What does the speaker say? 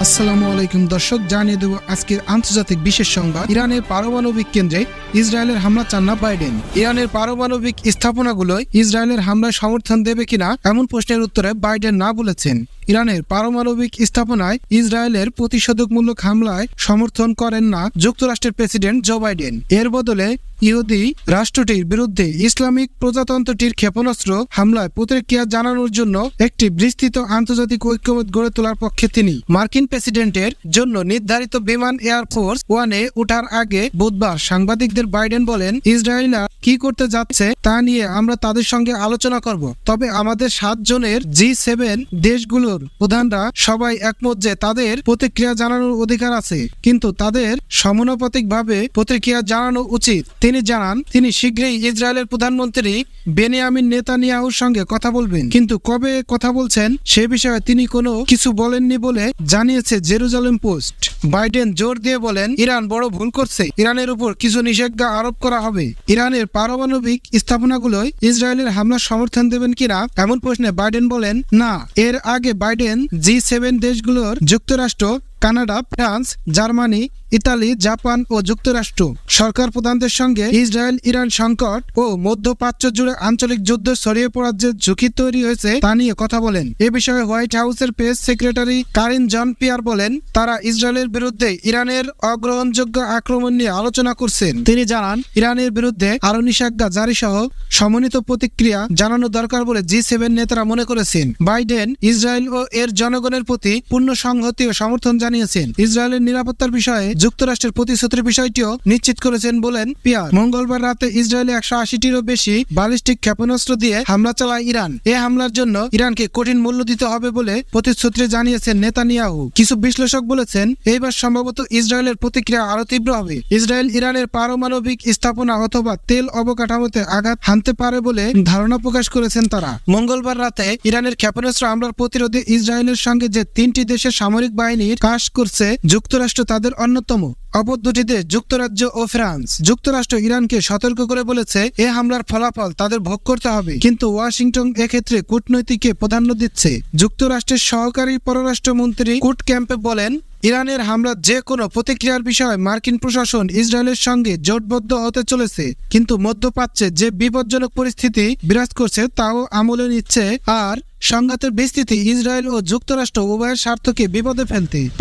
আসসালামু আলাইকুম দর্শক, জানিয়ে দেব আজকের আন্তর্জাতিক বিশেষ সংবাদ। ইরানের পারমাণবিক কেন্দ্রে ইসরায়েলের হামলা চান না বাইডেন। ইরানের পারমাণবিক স্থাপনাগুলোয় ইসরায়েলের হামলায় সমর্থন দেবে কিনা এমন প্রশ্নের উত্তরে বাইডেন না বলেছেন। ইরানের পারমাণবিক স্থাপনায় ইসরায়েলের প্রতিষেধকমূলক হামলায় সমর্থন করেন না যুক্তরাষ্ট্রের প্রেসিডেন্ট জো বাইডেন। এর বদলে ইহুদি রাষ্ট্রটির বিরুদ্ধে ইসলামিক প্রজাতন্ত্রটির ক্ষেপণাস্ত্র হামলায় প্রতিক্রিয়া জানানোর জন্য একটি বিস্তৃত আন্তর্জাতিক ঐক্যমত গড়ে তোলার পক্ষে তিনি। মার্কিন প্রেসিডেন্টের জন্য নির্ধারিত বিমান এয়ারফোর্স ওয়ানে ওঠার আগে বুধবার সাংবাদিকদের বাইডেন বলেন, ইসরায়েলরা কি করতে যাচ্ছে তা নিয়ে আমরা তাদের সঙ্গে আলোচনা করব। তবে আমাদের 7 জনের G7 দেশগুলোর প্রধানরা সবাই একমত যে তাদের প্রতিক্রিয়া জানানোর অধিকার আছে, কিন্তু তাদের সমানুপাতিকভাবে প্রতিক্রিয়া জানানো উচিত। তিনি জানান, তিনি শীঘ্রই ইসরায়েলের প্রধানমন্ত্রী বেনিয়ামিন নেতানিয়াহুর সঙ্গে কথা বলবেন, কিন্তু কবে কথা বলছেন সে বিষয়ে তিনি কোনো কিছু বলেননি বলে জানিয়েছে জেরুজালেম পোস্ট। বাইডেন জোর দিয়ে বলেন, ইরান বড় ভুল করছে, ইরানের উপর কিছু নিষেধাজ্ঞা আরোপ করা হবে। ইরানের পারমাণবিক স্থাপনাগুলোয় ইসরায়েলের হামলার সমর্থন দেবেন কিনা এমন প্রশ্নে বাইডেন বলেন না। এর আগে বাইডেন G7 দেশগুলোর যুক্তরাষ্ট্র, Canada, France, Germany, Italy, Japan ও যুক্তরাষ্ট্র সরকার প্রধানদের সঙ্গে ইসরায়েল ইরান সংকট ও মধ্যপ্রাচ্য জুড়ে আঞ্চলিক যুদ্ধ ছড়িয়ে পড়ার যে ঝুঁকি তৈরি হয়েছে তা নিয়ে কথা বলেন। এ বিষয়ে হোয়াইট হাউসের প্রেস সেক্রেটারি কারিন জন পিয়ার বলেন, তারা ইসরায়েলের বিরুদ্ধে ইরানের অগ্রহণযোগ্য আক্রমণ নিয়ে আলোচনা করছেন। তিনি জানান, ইরানের বিরুদ্ধে আরো নিষেধাজ্ঞা জারি সহ সমন্বিত প্রতিক্রিয়া জানানো দরকার বলে G7 নেতারা মনে করেছেন। বাইডেন ইসরায়েল ও এর জনগণের প্রতি পূর্ণ সংহতি ও সমর্থন জানিয়েছেন। ইসরায়েলের নিরাপত্তার বিষয়ে যুক্তরাষ্ট্রের প্রতিশ্রুতির বিষয়টিও নিশ্চিত করেছেন বলেন পিয়ার। মঙ্গলবার রাতে ইসরায়েলে 180টিরও বেশি ব্যালিস্টিক ক্ষেপণাস্ত্র দিয়ে হামলা চালায় ইরান। এ হামলার জন্য ইরানকে কঠিন মূল্য দিতে হবে বলে প্রতিশ্রুতি জানিয়েছেন নেতানিয়াহু। কিছু বিশ্লেষক বলেছেন, এইবার সম্ভবত ইসরায়েলের প্রতিক্রিয়া আরো তীব্র হবে। ইসরায়েল ইরানের পারমাণবিক স্থাপনা অথবা তেল অবকাঠামোতে আঘাত হানতে পারে বলে ধারণা প্রকাশ করেছেন তারা। মঙ্গলবার রাতে ইরানের ক্ষেপণাস্ত্র হামলার প্রতিরোধে ইসরায়েলের সঙ্গে যে 3টি দেশের সামরিক বাহিনীর কাজ করছে, যুক্তরাষ্ট্র তাদের অন্যতম। অপর 2টি দেশ যুক্তরাজ্য ও ফ্রান্স। যুক্তরাষ্ট্র ইরানকে সতর্ক করে বলেছে, এ হামলার ফলাফল তাদের ভোগ করতে হবে, কিন্তু ওয়াশিংটন এক্ষেত্রে কূটনৈতিককে প্রাধান্য দিচ্ছে। যুক্তরাষ্ট্রের সহকারী পররাষ্ট্রমন্ত্রী কুট ক্যাম্পে বলেন, ইরানের হামলার যে কোনো প্রতিক্রিয়ার বিষয়ে মার্কিন প্রশাসন ইসরায়েলের সঙ্গে জোটবদ্ধ হতে চলেছে, কিন্তু মধ্যপ্রাচ্যে যে বিপজ্জনক পরিস্থিতি বিরাজ করছে তাও আমলে নিচ্ছে। আর সংঘাতের বিস্তৃতি ইসরায়েল ও যুক্তরাষ্ট্র উভয়ের স্বার্থকে বিপদে ফেলতে